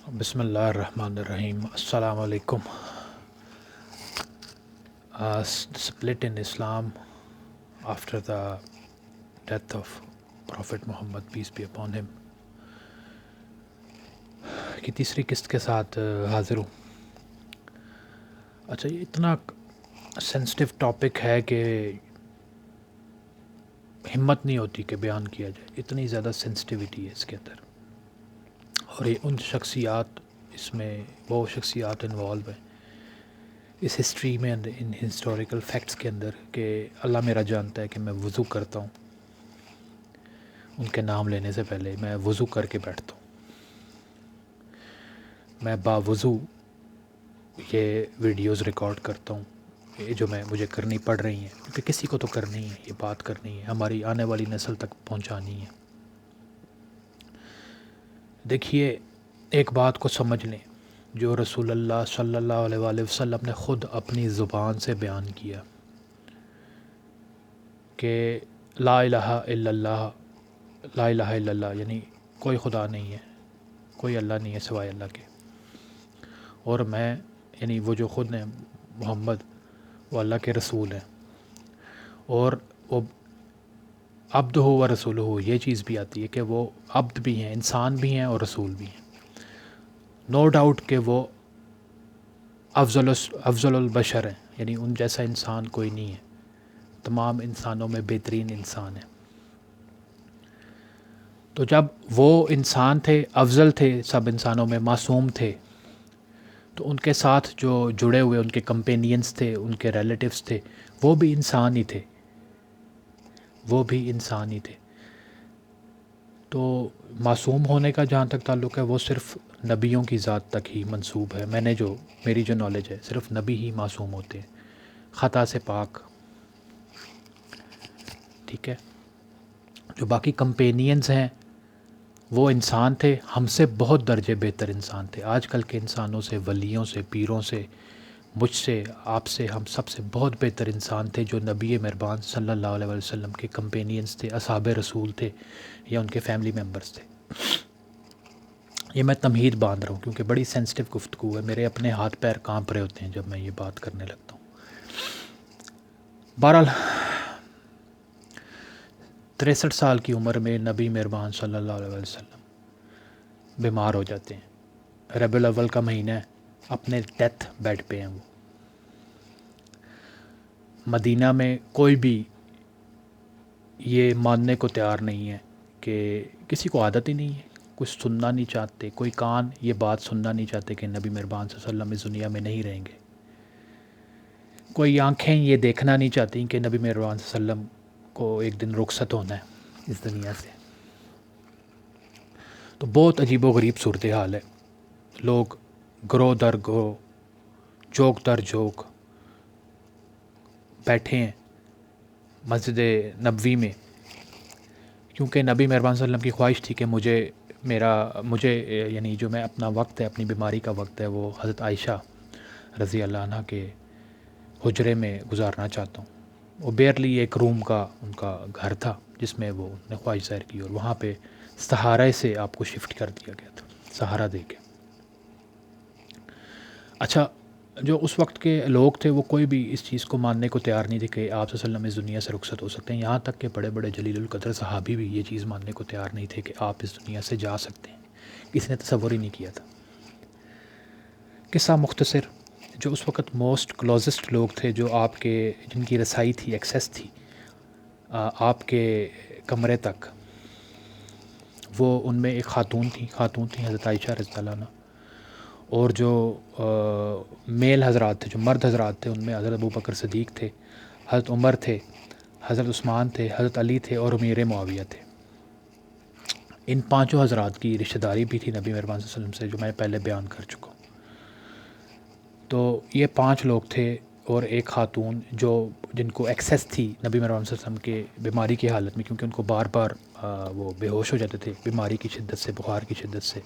بسم اللہ الرحمن الرحیم. السلام علیکم. Split in Islam after the death of Prophet Muhammad, peace be upon him, کی تیسری قسط کے ساتھ حاضر ہوں. اچھا، یہ اتنا سینسٹیو ٹاپک ہے کہ ہمت نہیں ہوتی کہ بیان کیا جائے. اتنی زیادہ سینسٹیوٹی ہے اس کے اندر، اور یہ ان شخصیات، اس میں وہ شخصیات انوالو ہیں اس ہسٹری میں، ان ہسٹوریکل فیکٹس کے اندر، کہ اللہ میرا جانتا ہے کہ میں وضو کرتا ہوں، ان کے نام لینے سے پہلے میں وضو کر کے بیٹھتا ہوں. میں باوضو یہ ویڈیوز ریکارڈ کرتا ہوں، یہ جو مجھے کرنی پڑ رہی ہیں، کیونکہ کسی کو تو کرنی ہے، یہ بات کرنی ہے، ہماری آنے والی نسل تک پہنچانی ہے. دیکھیے، ایک بات کو سمجھ لیں، جو رسول اللہ صلی اللہ علیہ وآلہ وسلم نے خود اپنی زبان سے بیان کیا کہ لا الہ الا اللہ، لا الہ الا اللہ، یعنی کوئی خدا نہیں ہے، کوئی اللہ نہیں ہے سوائے اللہ کے، اور میں، یعنی وہ جو خود نے محمد، وہ اللہ کے رسول ہیں، اور وہ عبد ہو و رسول ہو. یہ چیز بھی آتی ہے کہ وہ عبد بھی ہیں، انسان بھی ہیں، اور رسول بھی ہیں. نو ڈاؤٹ کہ وہ افضل البشر ہیں، یعنی ان جیسا انسان کوئی نہیں ہے، تمام انسانوں میں بہترین انسان ہے. تو جب وہ انسان تھے، افضل تھے سب انسانوں میں، معصوم تھے، تو ان کے ساتھ جو جڑے ہوئے ان کے کمپینینز تھے، ان کے ریلیٹیوز تھے، وہ بھی انسان ہی تھے، وہ بھی انسان ہی تھے. تو معصوم ہونے کا جہاں تک تعلق ہے، وہ صرف نبیوں کی ذات تک ہی منسوب ہے. میری جو نالج ہے، صرف نبی ہی معصوم ہوتے ہیں، خطا سے پاک. ٹھیک ہے، جو باقی کمپینینز ہیں وہ انسان تھے، ہم سے بہت درجے بہتر انسان تھے. آج کل کے انسانوں سے، ولیوں سے، پیروں سے، مجھ سے، آپ سے، ہم سب سے بہت بہتر انسان تھے جو نبی مہربان صلی اللہ علیہ وسلم کے کمپینینز تھے، اصحاب رسول تھے، یا ان کے فیملی ممبرز تھے. یہ میں تمہید باندھ رہا ہوں کیونکہ بڑی سینسٹیو گفتگو ہے، میرے اپنے ہاتھ پیر کانپ رہے ہوتے ہیں جب میں یہ بات کرنے لگتا ہوں. بہرحال 63 سال کی عمر میں نبی مہربان صلی اللہ علیہ وسلم بیمار ہو جاتے ہیں. ربیع الاول کا مہینہ ہے، اپنے ڈیتھ بیڈ پہ ہیں وہ. مدینہ میں کوئی بھی یہ ماننے کو تیار نہیں ہے، کہ کسی کو عادت ہی نہیں ہے، کچھ سننا نہیں چاہتے، کوئی کان یہ بات سننا نہیں چاہتے کہ نبی مہربان صلی اللہ علیہ وسلم اس دنیا میں نہیں رہیں گے. کوئی آنکھیں یہ دیکھنا نہیں چاہتی کہ نبی مہربان صلی اللہ علیہ وسلم کو ایک دن رخصت ہونا ہے اس دنیا سے. تو بہت عجیب و غریب صورتحال ہے. لوگ گروہ در گروہ، جوک در جوک بیٹھے ہیں مسجد نبوی میں، کیونکہ نبی مہربان صلی اللہ علیہ وسلم کی خواہش تھی کہ مجھے یعنی جو میں اپنا وقت ہے، اپنی بیماری کا وقت ہے، وہ حضرت عائشہ رضی اللہ عنہ کے حجرے میں گزارنا چاہتا ہوں. وہ بیئرلی ایک روم کا ان کا گھر تھا جس میں وہ نے خواہش ظاہر کی، اور وہاں پہ سہارے سے آپ کو شفٹ کر دیا گیا تھا، سہارا دے کے. اچھا، جو اس وقت کے لوگ تھے وہ کوئی بھی اس چیز کو ماننے کو تیار نہیں تھے کہ آپ صلی اللہ علیہ وسلم اس دنیا سے رخصت ہو سکتے ہیں. یہاں تک کہ بڑے بڑے جلیل القدر صحابی بھی یہ چیز ماننے کو تیار نہیں تھے کہ آپ اس دنیا سے جا سکتے ہیں. کسی نے تصور ہی نہیں کیا تھا. قصہ مختصر، جو اس وقت موسٹ کلوزسٹ لوگ تھے، جو آپ کے، جن کی رسائی تھی، ایکسیس تھی آپ کے کمرے تک، وہ ان میں ایک خاتون تھیں حضرت عائشہ رضی اللہ عنہ. اور جو میل حضرات تھے، جو مرد حضرات تھے، ان میں حضرت ابوبکر صدیق تھے، حضرت عمر تھے، حضرت عثمان تھے، حضرت علی تھے، اور امیر معاویہ تھے. ان پانچوں حضرات کی رشتہ داری بھی تھی نبی مہربان صلی اللہ علیہ وسلم سے، جو میں پہلے بیان کر چکا ہوں. تو یہ 5 لوگ تھے اور ایک خاتون، جن کو ایکسیس تھی نبی مہربان صلی اللہ علیہ وسلم کے بیماری کی حالت میں، کیونکہ ان کو بار بار وہ بے ہوش ہو جاتے تھے بیماری کی شدت سے، بخار کی شدت سے،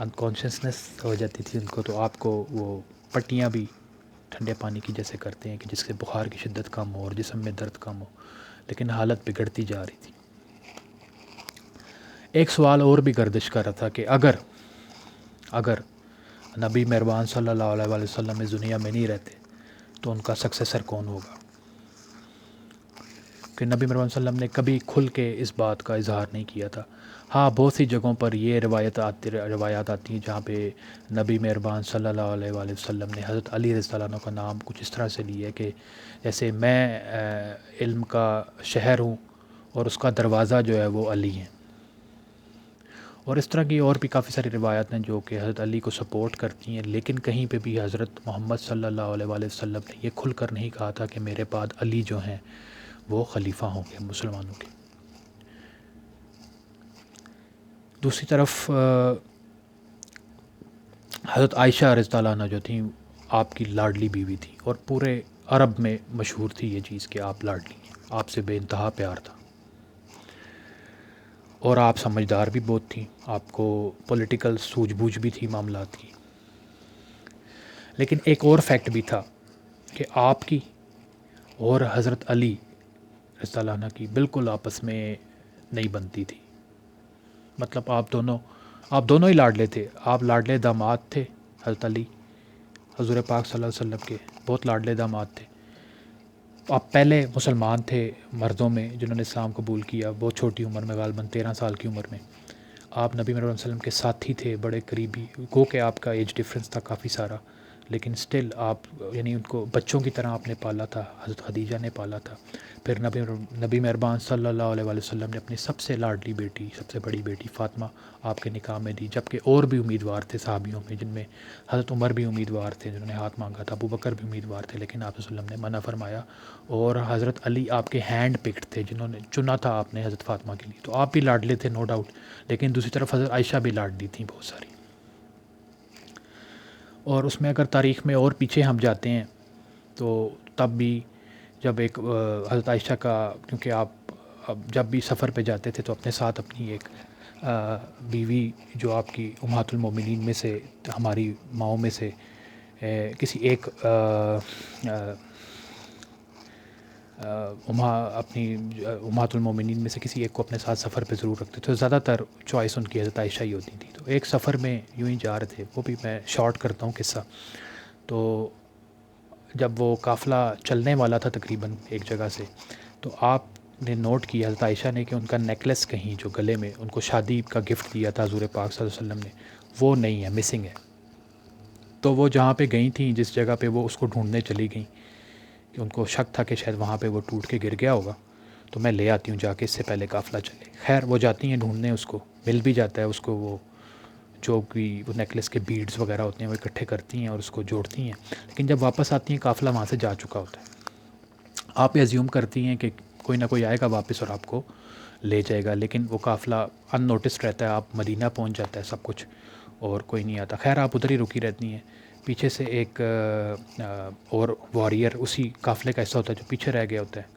انکانشیسنس ہو جاتی تھی ان کو. تو آپ کو وہ پٹیاں بھی ٹھنڈے پانی کی جیسے کرتے ہیں کہ جس سے بخار کی شدت کم ہو اور جسم میں درد کم ہو، لیکن حالت بگڑتی جا رہی تھی. ایک سوال اور بھی گردش کر رہا تھا کہ اگر نبی مہربان صلی اللہ علیہ وآلہ وسلم اس دنیا میں نہیں رہتے تو ان کا سکسیسر کون ہوگا؟ کہ نبی مہربان صلی اللہ علیہ وسلم نے کبھی کھل کے اس بات کا اظہار نہیں کیا تھا۔ ہاں، بہت سی جگہوں پر یہ روایات آتی ہیں جہاں پہ نبی مہربان صلی اللہ علیہ وآلہ وسلم نے حضرت علی رضی اللہ عنہ کا نام کچھ اس طرح سے لیا ہے کہ جیسے میں علم کا شہر ہوں اور اس کا دروازہ جو ہے وہ علی ہے، اور اس طرح کی اور بھی کافی ساری روایات ہیں جو کہ حضرت علی کو سپورٹ کرتی ہیں، لیکن کہیں پہ بھی حضرت محمد صلی اللہ علیہ وآلہ وسلم نے یہ کھل کر نہیں کہا تھا کہ میرے بعد علی جو ہیں وہ خلیفہ ہوں گے مسلمانوں کے۔ دوسری طرف حضرت عائشہ رضی اللہ عنہ جو تھیں آپ کی لاڈلی بیوی تھی، اور پورے عرب میں مشہور تھی یہ چیز کہ آپ لاڈلی ہیں، آپ سے بے انتہا پیار تھا، اور آپ سمجھدار بھی بہت تھیں، آپ کو پولیٹیکل سوجھ بوجھ بھی تھی معاملات کی۔ لیکن ایک اور فیکٹ بھی تھا کہ آپ کی اور حضرت علی رضی اللہ عنہ کی بالکل آپس میں نہیں بنتی تھی، مطلب آپ دونوں ہی لاڈلے تھے، آپ لاڈلے داماد تھے حضرت علی حضور پاک صلی اللہ علیہ وسلم کے، بہت لاڈلے داماد تھے۔ آپ پہلے مسلمان تھے مردوں میں جنہوں نے اسلام قبول کیا، بہت چھوٹی عمر میں، غالباً 13 سال کی عمر میں۔ آپ نبی محمد صلی اللہ علیہ وسلم کے ساتھی تھے، بڑے قریبی، گو کہ آپ کا ایج ڈفرینس تھا کافی سارا، لیکن سٹل آپ یعنی ان کو بچوں کی طرح آپ نے پالا تھا، حضرت خدیجہ نے پالا تھا۔ پھر نبی مہربان صلی اللہ علیہ وآلہ وسلم نے اپنی سب سے لاڈلی بیٹی، سب سے بڑی بیٹی فاطمہ آپ کے نکاح میں دی، جبکہ اور بھی امیدوار تھے صحابیوں میں، جن میں حضرت عمر بھی امیدوار تھے جنہوں نے ہاتھ مانگا تھا، ابو بکر بھی امیدوار تھے، لیکن آپ صلی اللہ علیہ وسلم نے منع فرمایا، اور حضرت علی آپ کے ہینڈ پکڈ تھے جنہوں نے چنا تھا آپ نے حضرت فاطمہ کے لیے، تو آپ بھی لاڈلے تھے نو ڈاؤٹ، لیکن دوسری طرف حضرت عائشہ بھی لاڈلی تھیں بہت ساری۔ اور اس میں اگر تاریخ میں اور پیچھے ہم جاتے ہیں تو تب بھی جب ایک حضرت عائشہ کا، کیونکہ آپ جب بھی سفر پہ جاتے تھے تو اپنے ساتھ اپنی ایک بیوی جو آپ کی امہات المومنین میں سے، ہماری ماؤں میں سے کسی ایک اپنی امہات المومنین میں سے کسی ایک کو اپنے ساتھ سفر پہ ضرور رکھتے تھے، زیادہ تر چوائس ان کی حضرت عائشہ ہی ہوتی تھی۔ تو ایک سفر میں یوں ہی جا رہے تھے، وہ بھی میں شارٹ کرتا ہوں قصہ، تو جب وہ قافلہ چلنے والا تھا تقریباً ایک جگہ سے، تو آپ نے نوٹ کیا حضرت عائشہ نے کہ ان کا نیکلس کہیں جو گلے میں ان کو شادی کا گفٹ دیا تھا حضور پاک صلی اللہ علیہ وسلم نے، وہ نہیں ہے، مسنگ ہے۔ تو وہ جہاں پہ گئی تھیں، جس جگہ پہ وہ اس کو ڈھونڈنے چلی گئیں، کہ ان کو شک تھا کہ شاید وہاں پہ وہ ٹوٹ کے گر گیا ہوگا، تو میں لے آتی ہوں جا کے، اس سے پہلے قافلہ چلے۔ خیر وہ جاتی ہیں ڈھونڈنے، اس کو مل بھی جاتا ہے، اس کو وہ جو بھی وہ نیکلس کے بیڈز وغیرہ ہوتے ہیں وہ اکٹھے کرتی ہیں اور اس کو جوڑتی ہیں، لیکن جب واپس آتی ہیں قافلہ وہاں سے جا چکا ہوتا ہے۔ آپ ایزیوم کرتی ہیں کہ کوئی نہ کوئی آئے گا واپس اور آپ کو لے جائے گا، لیکن وہ قافلہ ان نوٹسڈ رہتا ہے، آپ مدینہ پہنچ جاتا ہے سب کچھ، اور کوئی نہیں آتا۔ خیر آپ ادھر ہی رکی رہتی ہیں، پیچھے سے ایک اور واریر اسی قافلے کا حصہ ہوتا ہے جو پیچھے رہ گیا ہوتا ہے،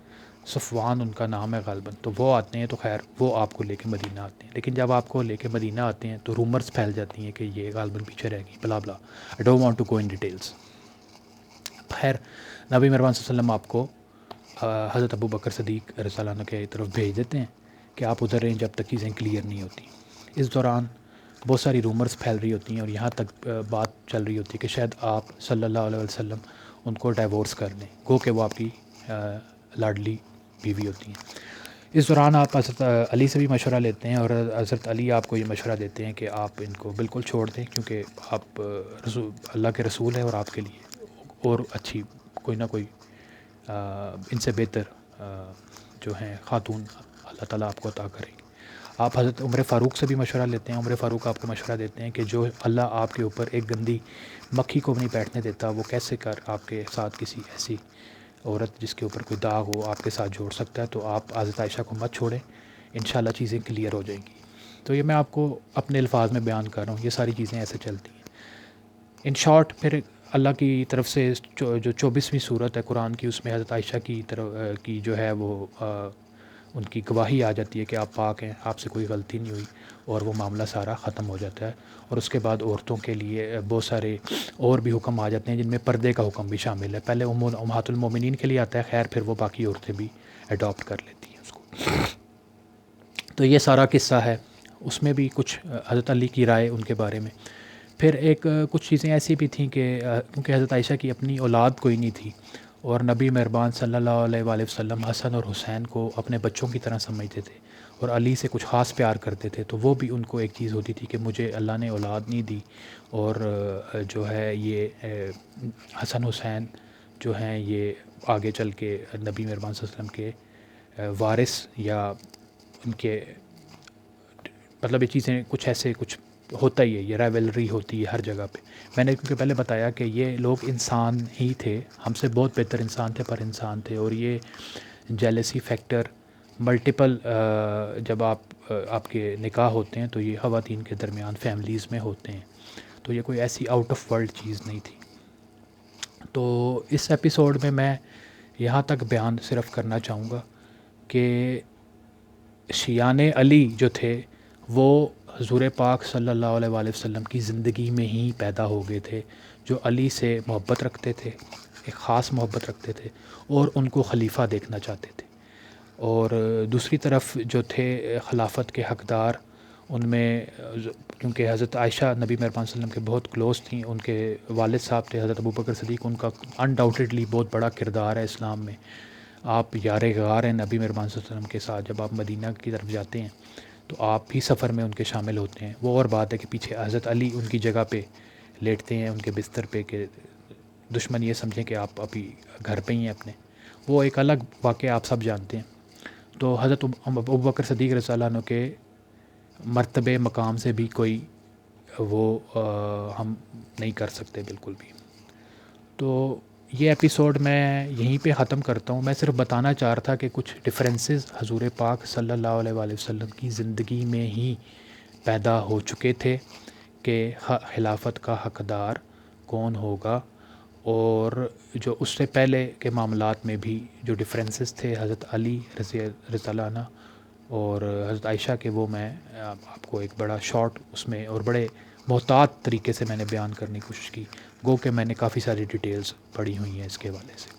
صفوان ان کا نام ہے غالباً، تو وہ آتے ہیں، تو خیر وہ آپ کو لے کے مدینہ آتے ہیں، لیکن جب آپ کو لے کے مدینہ آتے ہیں تو رومرز پھیل جاتی ہیں کہ یہ غالباً پیچھے رہ گئی، blah blah, I don't want to go in details. خیر نبی مہربان صلی اللہ علیہ وسلم آپ کو حضرت ابو بکر صدیق رضی اللہ عنہ کے طرف بھیج دیتے ہیں کہ آپ ادھر رہیں جب تک چیزیں کلیئر نہیں ہوتی۔ اس دوران بہت ساری رومرز پھیل رہی ہوتی ہیں، اور یہاں تک بات چل رہی ہوتی ہے کہ شاید آپ صلی اللہ علیہ وسلم ان کو ڈائیورس کر دیں، گو کہ وہ آپ کی لاڈلی بیوی ہوتی ہیں۔ اس دوران آپ حضرت علی سے بھی مشورہ لیتے ہیں، اور حضرت علی آپ کو یہ مشورہ دیتے ہیں کہ آپ ان کو بالکل چھوڑ دیں، کیونکہ آپ اللہ کے رسول ہیں، اور آپ کے لیے اور اچھی کوئی نہ کوئی ان سے بہتر جو ہیں خاتون اللہ تعالیٰ آپ کو عطا کریں گے۔ آپ حضرت عمر فاروق سے بھی مشورہ لیتے ہیں، عمر فاروق آپ کو مشورہ دیتے ہیں کہ جو اللہ آپ کے اوپر ایک گندی مکھی کو بھی نہیں بیٹھنے دیتا، وہ کیسے کر آپ کے ساتھ کسی ایسی عورت جس کے اوپر کوئی داغ ہو آپ کے ساتھ جوڑ سکتا ہے، تو آپ حضرت عائشہ کو مت چھوڑیں، انشاءاللہ چیزیں کلیئر ہو جائیں گی۔ تو یہ میں آپ کو اپنے الفاظ میں بیان کر رہا ہوں، یہ ساری چیزیں ایسے چلتی ہیں۔ ان شارٹ پھر اللہ کی طرف سے جو 24ویں صورت ہے قرآن کی، اس میں حضرت عائشہ کی طرف کی جو ہے وہ ان کی گواہی آ جاتی ہے کہ آپ پاک ہیں، آپ سے کوئی غلطی نہیں ہوئی، اور وہ معاملہ سارا ختم ہو جاتا ہے۔ اور اس کے بعد عورتوں کے لیے بہت سارے اور بھی حکم آ جاتے ہیں، جن میں پردے کا حکم بھی شامل ہے۔ پہلے امہات المومنین کے لیے آتا ہے، خیر پھر وہ باقی عورتیں بھی اڈاپٹ کر لیتی ہیں اس کو۔ تو یہ سارا قصہ ہے، اس میں بھی کچھ حضرت علی کی رائے ان کے بارے میں پھر ایک کچھ چیزیں ایسی بھی تھیں کہ کیونکہ حضرت عائشہ کی اپنی اولاد کوئی نہیں تھی اور نبی مہربان صلی اللہ علیہ وآلہ وسلم حسن اور حسین کو اپنے بچوں کی طرح سمجھتے تھے اور علی سے کچھ خاص پیار کرتے تھے، تو وہ بھی ان کو ایک چیز ہوتی تھی کہ مجھے اللہ نے اولاد نہیں دی، اور جو ہے یہ حسن حسین جو ہیں یہ آگے چل کے نبی مہربان صلی اللہ علیہ وسلم کے وارث یا ان کے، مطلب یہ چیزیں کچھ ایسے کچھ ہوتا ہی ہے، یہ رائیولری ہوتی ہے ہر جگہ پہ۔ میں نے کیونکہ پہلے بتایا کہ یہ لوگ انسان ہی تھے، ہم سے بہت بہتر انسان تھے پر انسان تھے، اور یہ جیلسی فیکٹر ملٹیپل جب آپ کے نکاح ہوتے ہیں تو یہ خواتین کے درمیان فیملیز میں ہوتے ہیں، تو یہ کوئی ایسی آؤٹ آف ورلڈ چیز نہیں تھی۔ تو اس ایپیسوڈ میں میں یہاں تک بیان صرف کرنا چاہوں گا کہ شیعان علی جو تھے وہ حضور پاک صلی اللہ علیہ وآلہ وسلم کی زندگی میں ہی پیدا ہو گئے تھے، جو علی سے محبت رکھتے تھے، ایک خاص محبت رکھتے تھے اور ان کو خلیفہ دیکھنا چاہتے تھے۔ اور دوسری طرف جو تھے خلافت کے حقدار، ان میں کیونکہ حضرت عائشہ نبی مہربان صلی اللہ علیہ وسلم کے بہت کلوز تھیں، ان کے والد صاحب تھے حضرت ابوبکر صدیق، ان کا انڈاؤٹیڈلی بہت بڑا کردار ہے اسلام میں۔ آپ یار غار ہیں نبی مہربان صلی اللہ علیہ وسلم کے ساتھ، جب آپ مدینہ کی طرف جاتے ہیں تو آپ بھی سفر میں ان کے شامل ہوتے ہیں۔ وہ اور بات ہے کہ پیچھے حضرت علی ان کی جگہ پہ لیٹتے ہیں ان کے بستر پہ کہ دشمن یہ سمجھیں کہ آپ ابھی گھر پہ ہی ہیں اپنے، وہ ایک الگ واقعہ آپ سب جانتے ہیں۔ تو حضرت ابوبکر صدیق رضی اللہ عنہ کے مرتبے مقام سے بھی کوئی وہ ہم نہیں کر سکتے بالکل بھی۔ تو یہ ایپیسوڈ میں یہیں پہ ختم کرتا ہوں۔ میں صرف بتانا چاہ رہا تھا کہ کچھ ڈفرینسز حضور پاک صلی اللہ علیہ وآلہ وسلم کی زندگی میں ہی پیدا ہو چکے تھے کہ خلافت کا حقدار کون ہوگا، اور جو اس سے پہلے کے معاملات میں بھی جو ڈفرینسز تھے حضرت علی رضی اللہ عنہ اور حضرت عائشہ کے، وہ میں آپ کو ایک بڑا شارٹ اس میں اور بڑے محتاط طریقے سے میں نے بیان کرنے کی کوشش کی، گو کہ میں نے کافی ساری ڈیٹیلز پڑھی ہوئی ہیں اس کے حوالے سے۔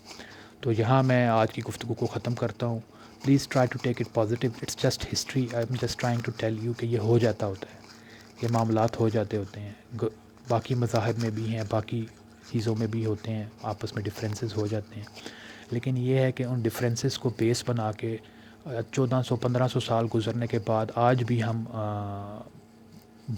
تو یہاں میں آج کی گفتگو کو ختم کرتا ہوں۔ Please try to take it positive, it's just history, I am just trying to tell you کہ یہ ہو جاتا ہوتا ہے، یہ معاملات ہو جاتے ہوتے ہیں، باقی مذاہب میں بھی ہیں، باقی چیزوں میں بھی ہوتے ہیں، آپس میں ڈفرینسز ہو جاتے ہیں، لیکن یہ ہے کہ ان ڈفرینسز کو بیس بنا کے 1400-1500 سال گزرنے کے بعد آج بھی ہم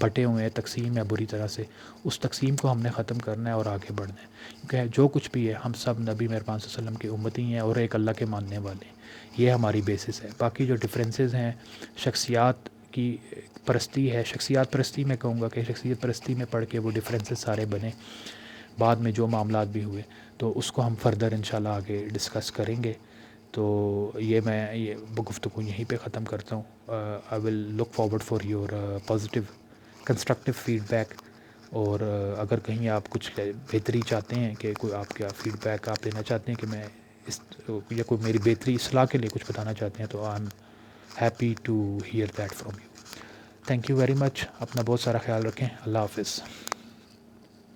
بٹے ہوئے ہیں تقسیم ہے بری طرح سے، اس تقسیم کو ہم نے ختم کرنا ہے اور آگے بڑھنا ہے، کیونکہ جو کچھ بھی ہے ہم سب نبی مہربان صلی اللہ علیہ وسلم کے امتی ہیں اور ایک اللہ کے ماننے والے ہیں، یہ ہماری بیسس ہے۔ باقی جو ڈفرینسز ہیں شخصیات کی پرستی ہے، شخصیات پرستی میں کہوں گا کہ شخصیت پرستی میں پڑھ کے وہ ڈفرینسز سارے بنے، بعد میں جو معاملات بھی ہوئے تو اس کو ہم فردر انشاءاللہ آگے ڈسکس کریں گے۔ تو میں یہ گفتگو یہیں پہ ختم کرتا ہوں۔ I will look forward for your positive constructive feedback, اور اگر کہیں آپ کچھ بہتری چاہتے ہیں کہ کوئی آپ کا فیڈ بیک آپ دینا چاہتے ہیں کہ میں اس، یا کوئی میری بہتری اصلاح کے لیے کچھ بتانا چاہتے ہیں، تو I am happy to hear that from you. Thank you very much, اپنا بہت سارا خیال رکھیں، اللہ حافظ۔